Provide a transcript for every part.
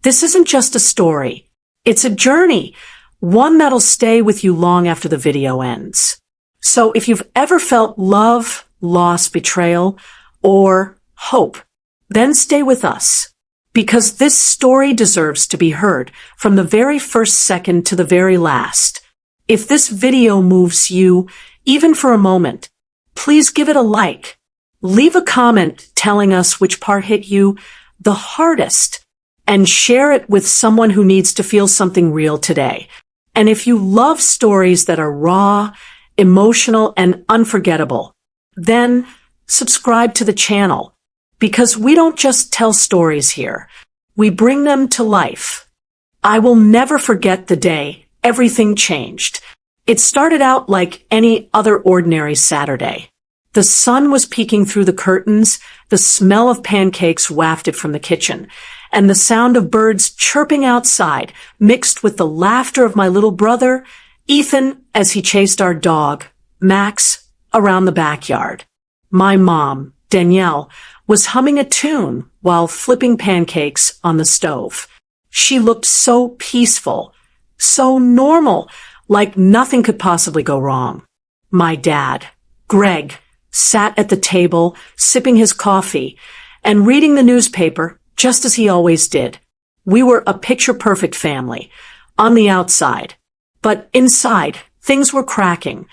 This isn't just a story. It's a journey, one that'll stay with you long after the video ends. So if you've ever felt love, loss, betrayal, or hope, then stay with us. Because this story deserves to be heard from the very first second to the very last. If this video moves you, even for a moment, please give it a like. Leave a comment telling us which part hit you the hardest, and share it with someone who needs to feel something real today. And if you love stories that are raw, emotional, and unforgettable, then subscribe to the channel. Because we don't just tell stories here, we bring them to life. I will never forget the day everything changed. It started out like any other ordinary Saturday. The sun was peeking through the curtains, the smell of pancakes wafted from the kitchen, and the sound of birds chirping outside mixed with the laughter of my little brother, Ethan, as he chased our dog, Max, around the backyard. My mom, Danielle, was humming a tune while flipping pancakes on the stove. She looked so peaceful, so normal, like nothing could possibly go wrong. My dad, Greg, sat at the table, sipping his coffee and reading the newspaper, just as he always did. We were a picture-perfect family, on the outside. But inside, things were cracking.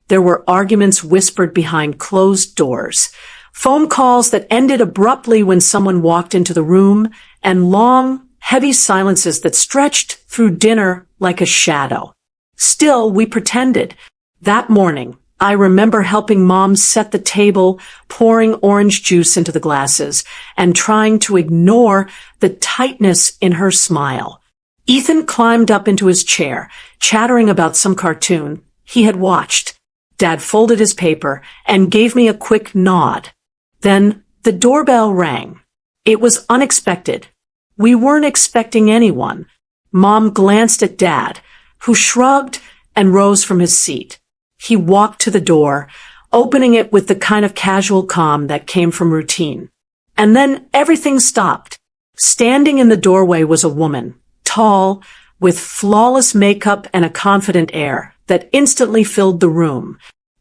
There were arguments whispered behind closed doors, phone calls that ended abruptly when someone walked into the room, and long, heavy silences that stretched through dinner like a shadow. Still, we pretended. That morning, I remember helping Mom set the table, pouring orange juice into the glasses, and trying to ignore the tightness in her smile. Ethan climbed up into his chair, chattering about some cartoon he had watched. Dad folded his paper and gave me a quick nod. Then the doorbell rang. It was unexpected. We weren't expecting anyone. Mom glanced at Dad, who shrugged and rose from his seat. He walked to the door, opening it with the kind of casual calm that came from routine. And then everything stopped. Standing in the doorway was a woman, tall, with flawless makeup and a confident air that instantly filled the room.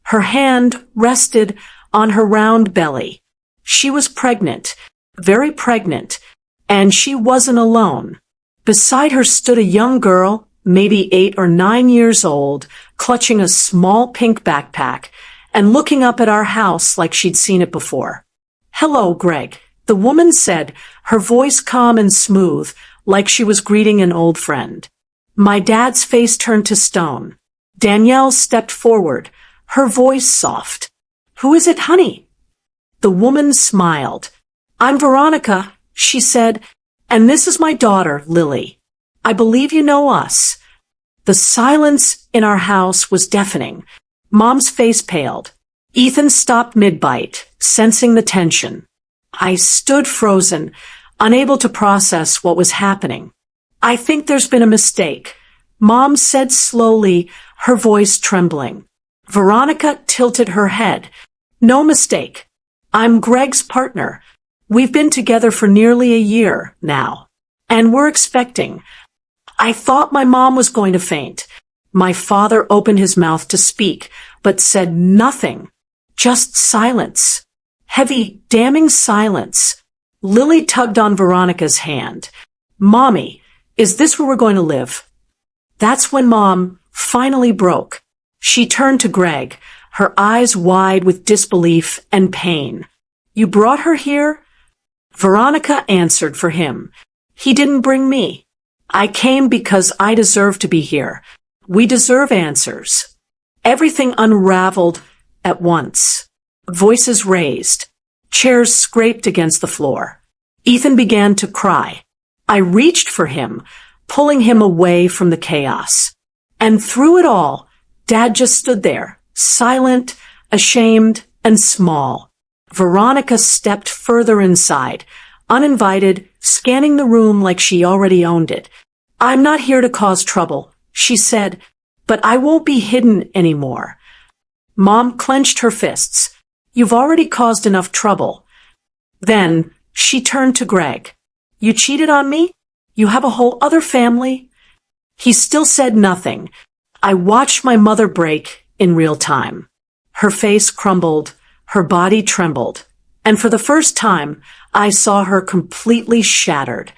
Her hand rested on her round belly. She was pregnant, very pregnant, and she wasn't alone. Beside her stood a young girl, maybe 8 or 9 years old, clutching a small pink backpack and looking up at our house like she'd seen it before. "Hello, Greg," the woman said, her voice calm and smooth, like she was greeting an old friend. My dad's face turned to stone. Danielle stepped forward, her voice soft. "Who is it, honey?" The woman smiled. "I'm Veronica," she said, "and this is my daughter, Lily. I believe you know us." The silence in our house was deafening. Mom's face paled. Ethan stopped mid-bite, sensing the tension. I stood frozen, unable to process what was happening. "I think there's been a mistake," Mom said slowly, her voice trembling. Veronica tilted her head. "No mistake. I'm Greg's partner. We've been together for nearly a year now, and we're expecting." I thought my mom was going to faint. My father opened his mouth to speak, but said nothing. Just silence. Heavy, damning silence. Lily tugged on Veronica's hand. "Mommy, is this where we're going to live?" That's when Mom finally broke. She turned to Greg, her eyes wide with disbelief and pain. "You brought her here?" Veronica answered for him. "He didn't bring me. I came because I deserve to be here. We deserve answers." Everything unraveled at once. Voices raised. Chairs scraped against the floor. Ethan began to cry. I reached for him, pulling him away from the chaos. And through it all, Dad just stood there, silent, ashamed, and small. Veronica stepped further inside, uninvited, scanning the room like she already owned it. "I'm not here to cause trouble," she said, "but I won't be hidden anymore." Mom clenched her fists. "You've already caused enough trouble." Then she turned to Greg. "You cheated on me? You have a whole other family? He still said nothing. I watched my mother break in real time. Her face crumbled, her body trembled, and for the first time, I saw her completely shattered.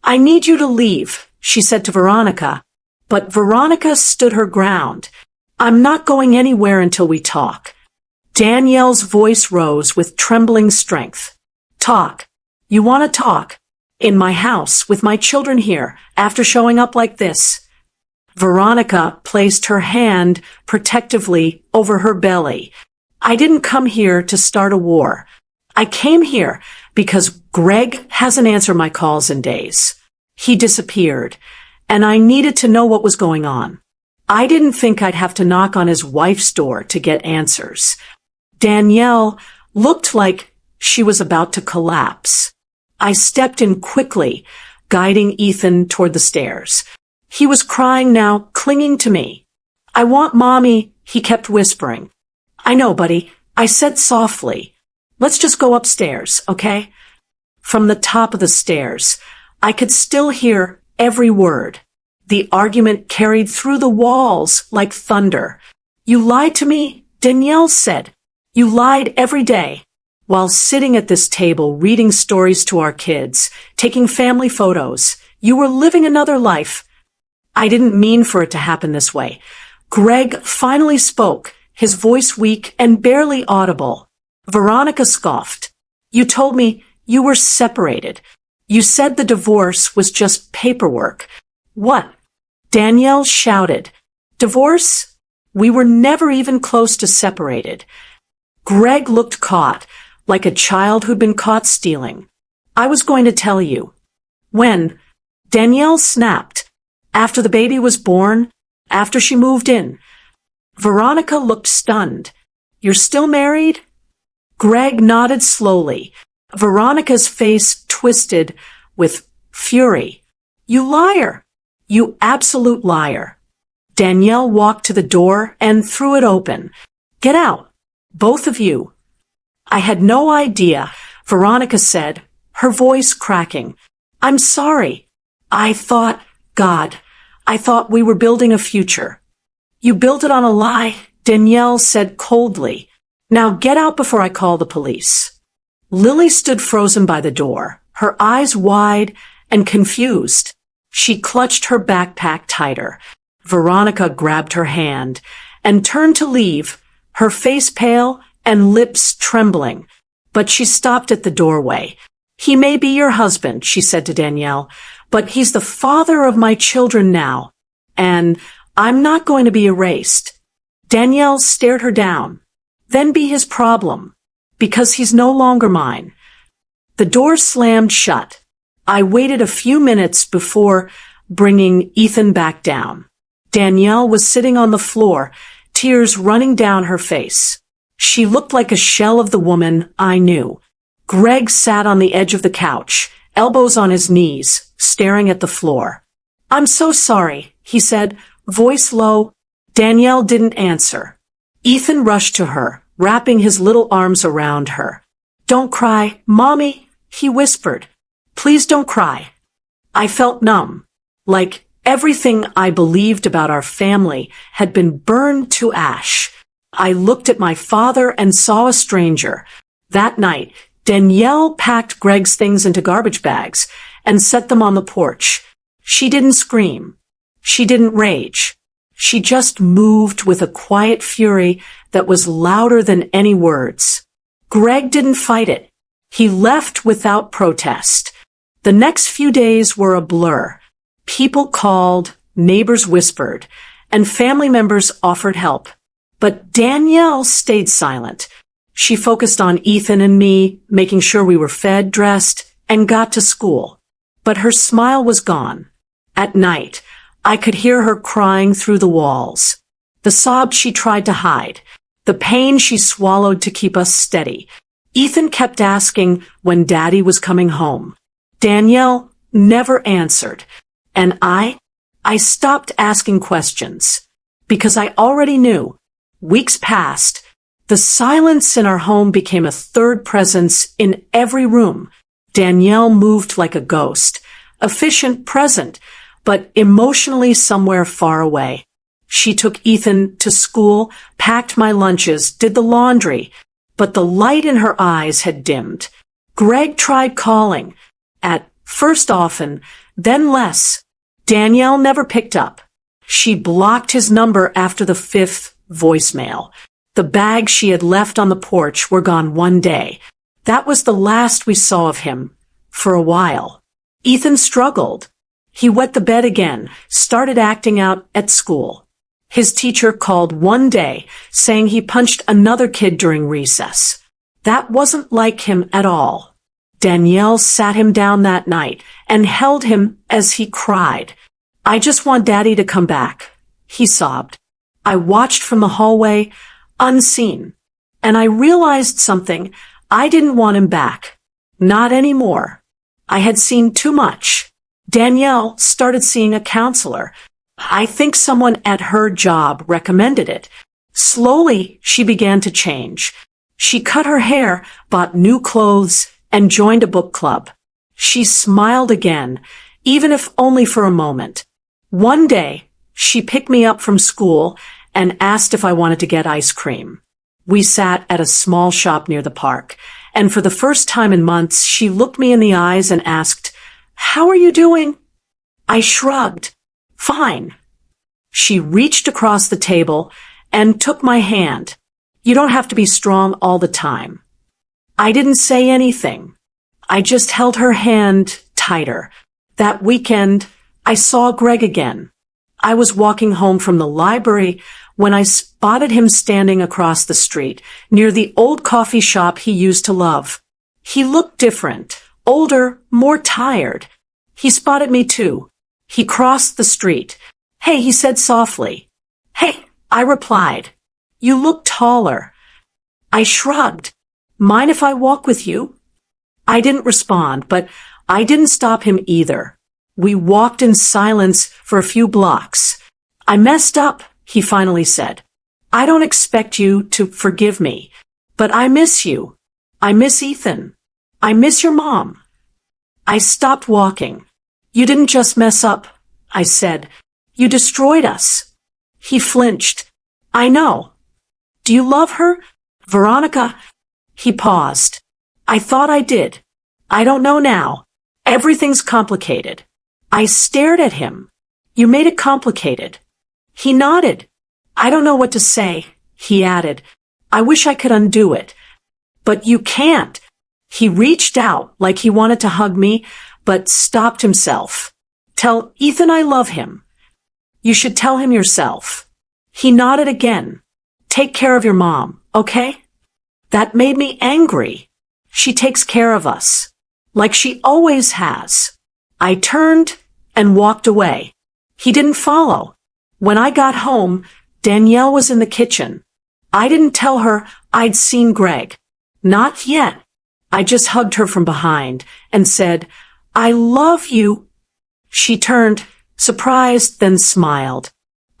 I need you to leave, she said to Veronica, but Veronica stood her ground. I'm not going anywhere until we talk. Danielle's voice rose with trembling strength. Talk. You want to talk? In my house, with my children here, after showing up like this. Veronica placed her hand protectively over her belly. I didn't come here to start a war. I came here because Greg hasn't answered my calls in days. He disappeared, and I needed to know what was going on. I didn't think I'd have to knock on his wife's door to get answers. Danielle looked like she was about to collapse. I stepped in quickly, guiding Ethan toward the stairs. He was crying now, clinging to me. I want Mommy, he kept whispering. I know, buddy, I said softly. Let's just go upstairs, okay? From the top of the stairs, I could still hear every word. The argument carried through the walls like thunder. You lied to me, Danielle said. You lied every day. While sitting at this table, reading stories to our kids, taking family photos, you were living another life. I didn't mean for it to happen this way. Greg finally spoke, his voice weak and barely audible. Veronica scoffed. You told me you were separated. You said the divorce was just paperwork. What? Danielle shouted. Divorce? We were never even close to separated. Greg looked caught, like a child who'd been caught stealing. I was going to tell you. When? Danielle snapped. After the baby was born? After she moved in? Veronica looked stunned. You're still married? Greg nodded slowly. Veronica's face twisted with fury. You liar! You absolute liar. Danielle walked to the door and threw it open. Get out. Both of you. I had no idea, Veronica said, her voice cracking. I'm sorry. I thought we were building a future. You built it on a lie, Danielle said coldly. Now get out before I call the police. Lily stood frozen by the door, her eyes wide and confused. She clutched her backpack tighter. Veronica grabbed her hand and turned to leave, her face pale and lips trembling. But she stopped at the doorway. He may be your husband, she said to Danielle, but he's the father of my children now, and I'm not going to be erased. Danielle stared her down. Then be his problem, because he's no longer mine. The door slammed shut. I waited a few minutes before bringing Ethan back down. Danielle was sitting on the floor, tears running down her face. She looked like a shell of the woman I knew. Greg sat on the edge of the couch, elbows on his knees, staring at the floor. I'm so sorry, he said, voice low. Danielle didn't answer. Ethan rushed to her, wrapping his little arms around her. Don't cry, Mommy, he whispered. Please don't cry. I felt numb, like everything I believed about our family had been burned to ash. I looked at my father and saw a stranger. That night, Danielle packed Greg's things into garbage bags and set them on the porch. She didn't scream. She didn't rage. She just moved with a quiet fury that was louder than any words. Greg didn't fight it. He left without protest. The next few days were a blur. People called, neighbors whispered, and family members offered help. But Danielle stayed silent. She focused on Ethan and me, making sure we were fed, dressed, and got to school. But her smile was gone. At night, I could hear her crying through the walls. The sobs she tried to hide. The pain she swallowed to keep us steady. Ethan kept asking when Daddy was coming home. Danielle never answered. And I stopped asking questions. Because I already knew. Weeks passed. The silence in our home became a third presence in every room. Danielle moved like a ghost. efficient, present, but emotionally somewhere far away. She took Ethan to school, packed my lunches, did the laundry, but the light in her eyes had dimmed. Greg tried calling, at first often, then less. Danielle never picked up. She blocked his number after the 5th voicemail. The bags she had left on the porch were gone one day. That was the last we saw of him, for a while. Ethan struggled. He wet the bed again, started acting out at school. His teacher called one day, saying he punched another kid during recess. That wasn't like him at all. Danielle sat him down that night and held him as he cried. "I just want Daddy to come back," he sobbed. I watched from the hallway, unseen, and I realized something. I didn't want him back. Not anymore. I had seen too much. Danielle started seeing a counselor. I think someone at her job recommended it. Slowly, she began to change. She cut her hair, bought new clothes, and joined a book club. She smiled again, even if only for a moment. One day, she picked me up from school and asked if I wanted to get ice cream. We sat at a small shop near the park, and for the first time in months, she looked me in the eyes and asked, "How are you doing?" I shrugged. "Fine." She reached across the table and took my hand. "You don't have to be strong all the time." I didn't say anything. I just held her hand tighter. That weekend, I saw Greg again. I was walking home from the library when I spotted him standing across the street, near the old coffee shop he used to love. He looked different, older, more tired. He spotted me too. He crossed the street. "Hey," he said softly. "Hey," I replied. "You look taller." I shrugged. "Mind if I walk with you?" I didn't respond, but I didn't stop him either. We walked in silence for a few blocks. "I messed up," he finally said. "I don't expect you to forgive me, but I miss you. I miss Ethan. I miss your mom." I stopped walking. "You didn't just mess up," I said. "You destroyed us." He flinched. "I know." "Do you love her, Veronica?" He paused. "I thought I did. I don't know now. Everything's complicated." I stared at him. "You made it complicated." He nodded. "I don't know what to say," he added. "I wish I could undo it." "But you can't." He reached out like he wanted to hug me, but stopped himself. "Tell Ethan I love him." "You should tell him yourself." He nodded again. "Take care of your mom, okay?" That made me angry. She takes care of us, like she always has. I turned and walked away. He didn't follow. When I got home, Danielle was in the kitchen. I didn't tell her I'd seen Greg. Not yet. I just hugged her from behind and said, "I love you." She turned, surprised, then smiled.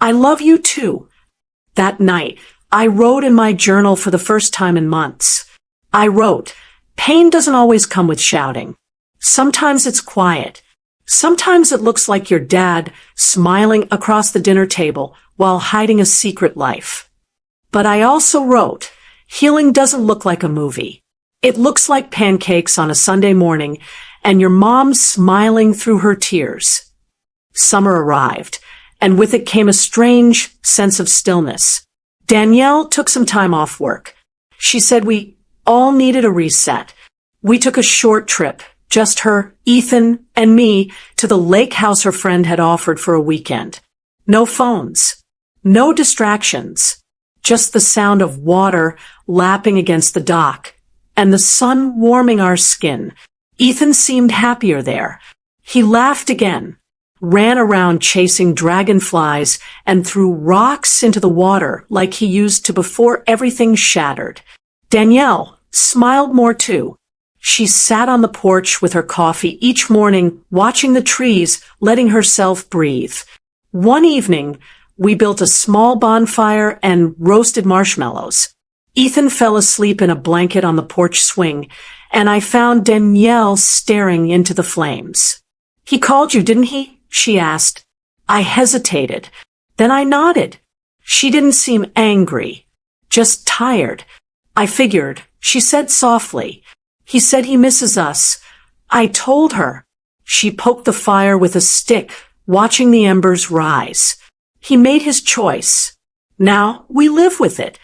"I love you too." That night, I wrote in my journal for the first time in months. I wrote, "Pain doesn't always come with shouting. Sometimes it's quiet. Sometimes it looks like your dad smiling across the dinner table while hiding a secret life." But I also wrote, "Healing doesn't look like a movie. It looks like pancakes on a Sunday morning and your mom smiling through her tears." Summer arrived, and with it came a strange sense of stillness. Danielle took some time off work. She said we all needed a reset. We took a short trip, just her, Ethan, and me, to the lake house her friend had offered for a weekend. No phones, no distractions, just the sound of water lapping against the dock, and the sun warming our skin. Ethan seemed happier there. He laughed again, ran around chasing dragonflies, and threw rocks into the water like he used to before everything shattered. Danielle smiled more too. She sat on the porch with her coffee each morning, watching the trees, letting herself breathe. One evening, we built a small bonfire and roasted marshmallows. Ethan fell asleep in a blanket on the porch swing, and I found Danielle staring into the flames. He called you, didn't he? She asked. I hesitated. Then I nodded. She didn't seem angry, just tired. I figured. She said softly. He said he misses us. I told her. She poked the fire with a stick, watching the embers rise. He made his choice. Now we live with it.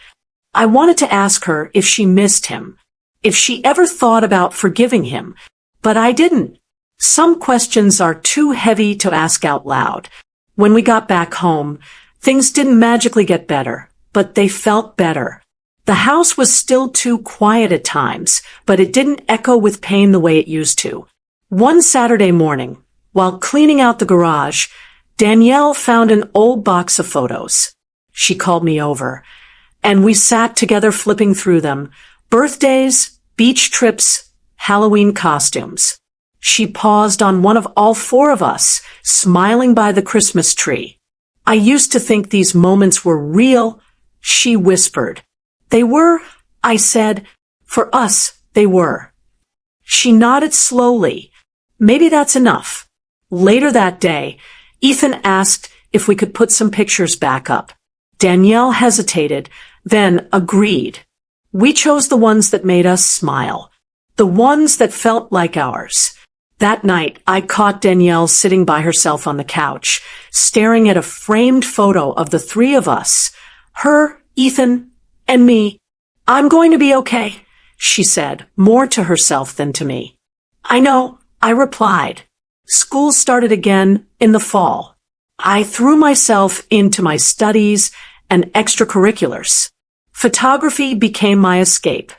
I wanted to ask her if she missed him, if she ever thought about forgiving him, but I didn't. Some questions are too heavy to ask out loud. When we got back home, things didn't magically get better, but they felt better. The house was still too quiet at times, but it didn't echo with pain the way it used to. One Saturday morning, while cleaning out the garage, Danielle found an old box of photos. She called me over, and we sat together flipping through them. Birthdays, beach trips, Halloween costumes. She paused on one of all four of us, smiling by the Christmas tree. I used to think these moments were real, she whispered. They were, I said. For us, they were. She nodded slowly. Maybe that's enough. Later that day, Ethan asked if we could put some pictures back up. Danielle hesitated, then agreed. We chose the ones that made us smile, the ones that felt like ours. That night, I caught Danielle sitting by herself on the couch, staring at a framed photo of the three of us, her, Ethan, and me. I'm going to be okay, she said, more to herself than to me. I know, I replied. School started again in the fall. I threw myself into my studies and extracurriculars. Photography became my escape.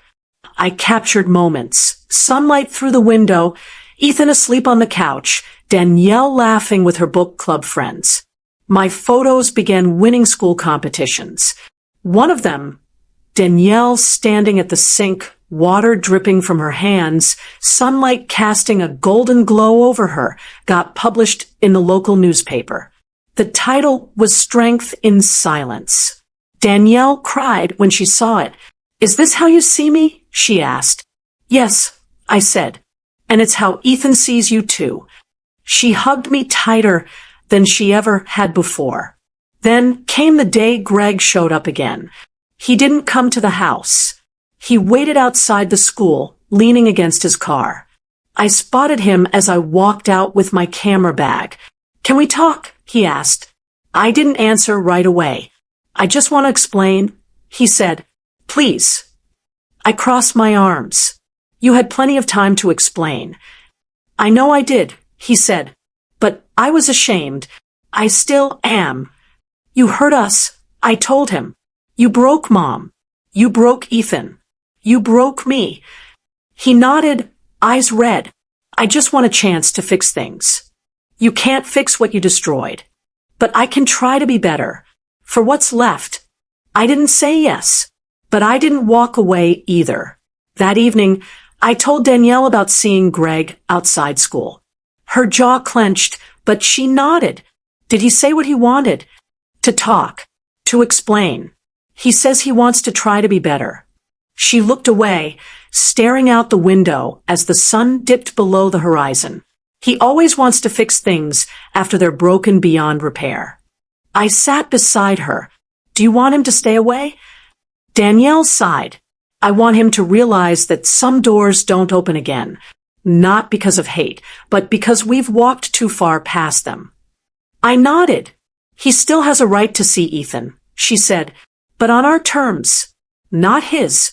I captured moments, sunlight through the window, Ethan asleep on the couch, Danielle laughing with her book club friends. My photos began winning school competitions. One of them, Danielle standing at the sink, water dripping from her hands, sunlight casting a golden glow over her, got published in the local newspaper. The title was Strength in Silence. Danielle cried when she saw it. Is this how you see me? She asked. Yes, I said. And it's how Ethan sees you too. She hugged me tighter than she ever had before. Then came the day Greg showed up again. He didn't come to the house. He waited outside the school, leaning against his car. I spotted him as I walked out with my camera bag. Can we talk? He asked. I didn't answer right away. I just want to explain, he said. Please. I crossed my arms. You had plenty of time to explain. I know I did, he said. But I was ashamed. I still am. You hurt us, I told him. You broke Mom. You broke Ethan. You broke me. He nodded, eyes red. I just want a chance to fix things. You can't fix what you destroyed. But I can try to be better. For what's left. I didn't say yes. But I didn't walk away either. That evening, I told Danielle about seeing Greg outside school. Her jaw clenched, but she nodded. Did he say what he wanted? To talk. To explain. He says he wants to try to be better. She looked away, staring out the window as the sun dipped below the horizon. He always wants to fix things after they're broken beyond repair. I sat beside her. Do you want him to stay away? Danielle sighed. I want him to realize that some doors don't open again, not because of hate, but because we've walked too far past them. I nodded. He still has a right to see Ethan, she said, but on our terms, not his.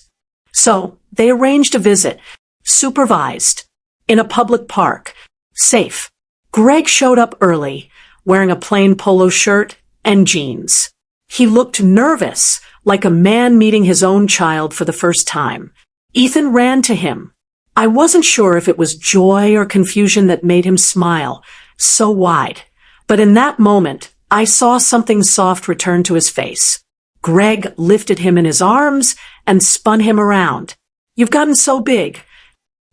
So they arranged a visit, supervised, in a public park, safe. Greg showed up early, wearing a plain polo shirt and jeans. He looked nervous, like a man meeting his own child for the first time. Ethan ran to him. I wasn't sure if it was joy or confusion that made him smile, so wide. But in that moment, I saw something soft return to his face. Greg lifted him in his arms and spun him around. You've gotten so big.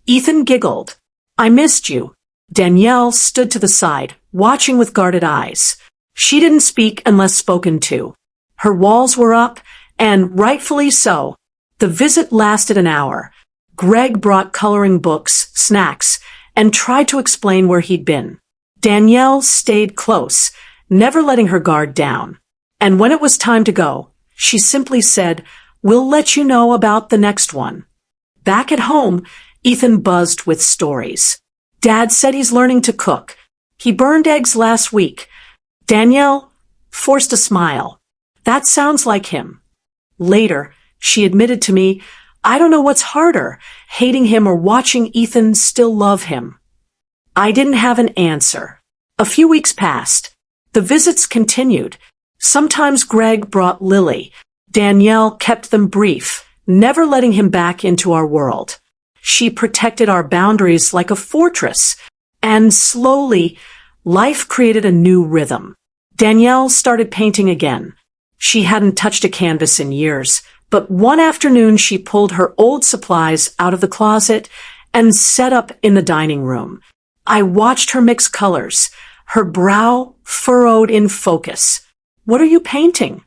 Ethan giggled. I missed you. Danielle stood to the side, watching with guarded eyes. She didn't speak unless spoken to. Her walls were up, and rightfully so. The visit lasted an hour. Greg brought coloring books, snacks, and tried to explain where he'd been. Danielle stayed close, never letting her guard down. And when it was time to go, she simply said, "We'll let you know about the next one." Back at home, Ethan buzzed with stories. Dad said he's learning to cook. He burned eggs last week. Danielle forced a smile. That sounds like him. Later, she admitted to me, "I don't know what's harder, hating him or watching Ethan still love him." I didn't have an answer. A few weeks passed. The visits continued. Sometimes Greg brought Lily. Danielle kept them brief, never letting him back into our world. She protected our boundaries like a fortress. And slowly, life created a new rhythm. Danielle started painting again. She hadn't touched a canvas in years, but one afternoon she pulled her old supplies out of the closet and set up in the dining room. I watched her mix colors, her brow furrowed in focus. "What are you painting?"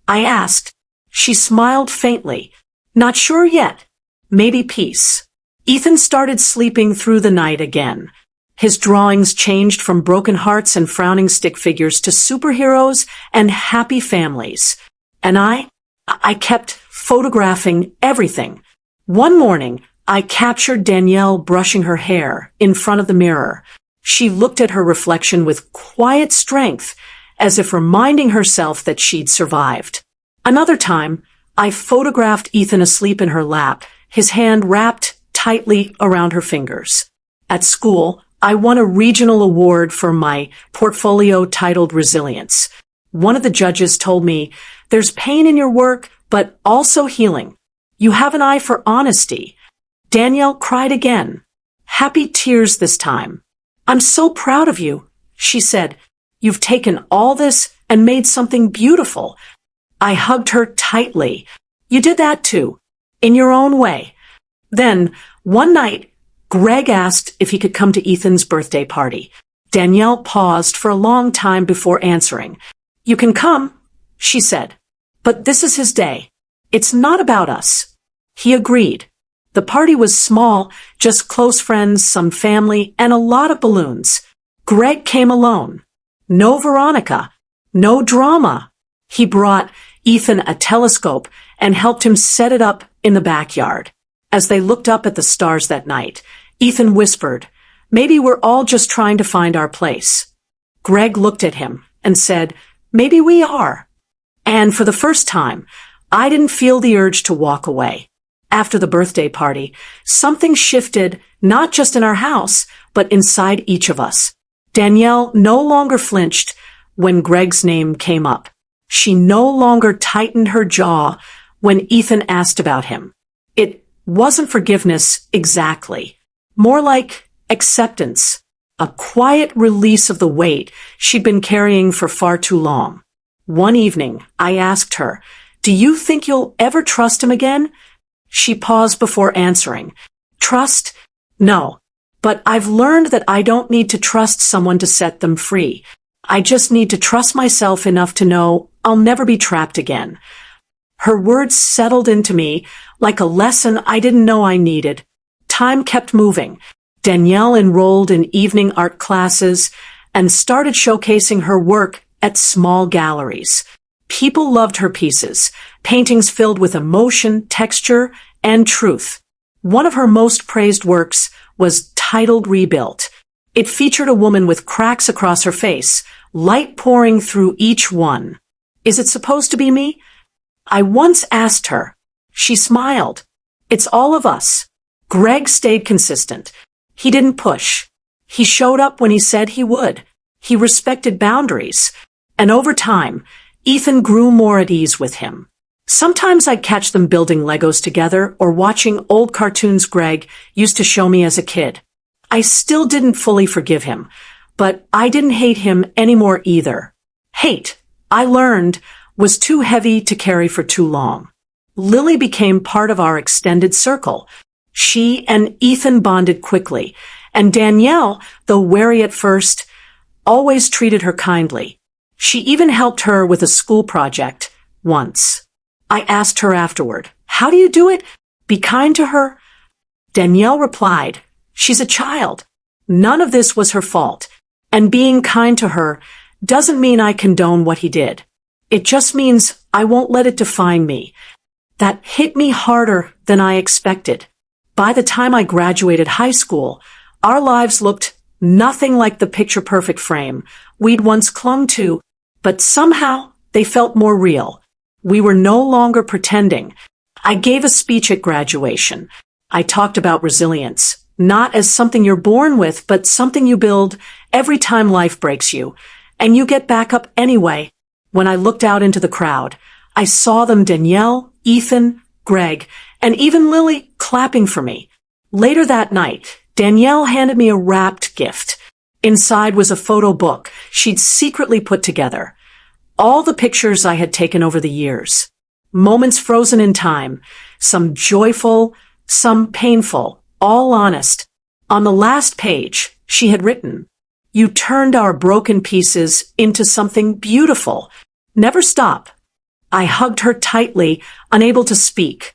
I asked. She smiled faintly. "Not sure yet. Maybe peace." Ethan started sleeping through the night again. His drawings changed from broken hearts and frowning stick figures to superheroes and happy families. And I kept photographing everything. One morning, I captured Danielle brushing her hair in front of the mirror. She looked at her reflection with quiet strength, as if reminding herself that she'd survived. Another time, I photographed Ethan asleep in her lap, his hand wrapped tightly around her fingers. At school, I won a regional award for my portfolio titled Resilience. One of the judges told me, "There's pain in your work, but also healing. You have an eye for honesty." Danielle cried again, happy tears this time. "I'm so proud of you," she said. "You've taken all this and made something beautiful." I hugged her tightly. "You did that too, in your own way." Then, one night, Greg asked if he could come to Ethan's birthday party. Danielle paused for a long time before answering. "You can come," she said. "But this is his day. It's not about us." He agreed. The party was small, just close friends, some family, and a lot of balloons. Greg came alone. No Veronica. No drama. He brought Ethan a telescope and helped him set it up in the backyard. As they looked up at the stars that night, Ethan whispered, "Maybe we're all just trying to find our place." Greg looked at him and said, "Maybe we are." And for the first time, I didn't feel the urge to walk away. After the birthday party, something shifted not just in our house, but inside each of us. Danielle no longer flinched when Greg's name came up. She no longer tightened her jaw when Ethan asked about him. It wasn't forgiveness exactly, more like acceptance, a quiet release of the weight she'd been carrying for far too long. One evening, I asked her, "Do you think you'll ever trust him again?" She paused before answering. "Trust? No. But I've learned that I don't need to trust someone to set them free. I just need to trust myself enough to know I'll never be trapped again." Her words settled into me like a lesson I didn't know I needed. Time kept moving. Danielle enrolled in evening art classes and started showcasing her work at small galleries. People loved her pieces, paintings filled with emotion, texture, and truth. One of her most praised works was titled Rebuilt. It featured a woman with cracks across her face, light pouring through each one. "Is it supposed to be me?" I once asked her. She smiled. "It's all of us." Greg stayed consistent. He didn't push. He showed up when he said he would. He respected boundaries. And over time, Ethan grew more at ease with him. Sometimes I'd catch them building Legos together or watching old cartoons Greg used to show me as a kid. I still didn't fully forgive him, but I didn't hate him anymore either. Hate, I learned, was too heavy to carry for too long. Lily became part of our extended circle. She and Ethan bonded quickly, and Danielle, though wary at first, always treated her kindly. She even helped her with a school project once. I asked her afterward, "How do you do it? Be kind to her?" Danielle replied, "She's a child. None of this was her fault. And being kind to her doesn't mean I condone what he did. It just means I won't let it define me. That hit me harder than I expected. By the time I graduated high school, our lives looked nothing like the picture-perfect frame we'd once clung to, but somehow they felt more real. We were no longer pretending. I gave a speech at graduation. I talked about resilience, not as something you're born with, but something you build every time life breaks you, and you get back up anyway. When I looked out into the crowd, I saw them, Danielle, Ethan, Greg, and even Lily, clapping for me. Later that night, Danielle handed me a wrapped gift. Inside was a photo book she'd secretly put together. All the pictures I had taken over the years. Moments frozen in time, some joyful, some painful, all honest. On the last page, she had written, "You turned our broken pieces into something beautiful. Never stop." I hugged her tightly, unable to speak.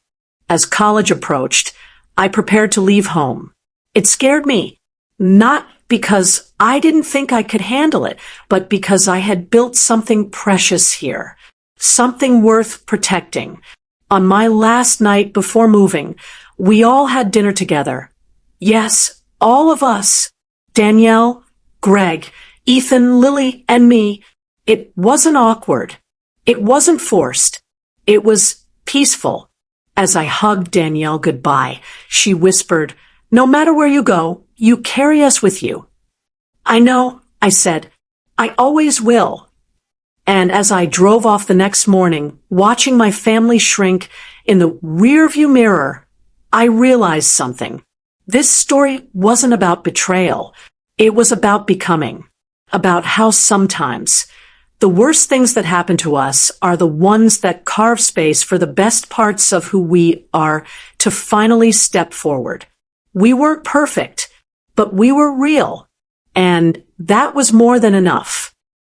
As college approached, I prepared to leave home. It scared me, not because I didn't think I could handle it, but because I had built something precious here, something worth protecting. On my last night before moving, we all had dinner together. Yes, all of us. Danielle, Greg, Ethan, Lily, and me. It wasn't awkward. It wasn't forced. It was peaceful. As I hugged Danielle goodbye, she whispered, "No matter where you go, you carry us with you." "I know," I said. "I always will." And as I drove off the next morning, watching my family shrink in the rearview mirror, I realized something. This story wasn't about betrayal. It was about becoming. About how sometimes the worst things that happen to us are the ones that carve space for the best parts of who we are to finally step forward. We weren't perfect, but we were real. And that was more than enough.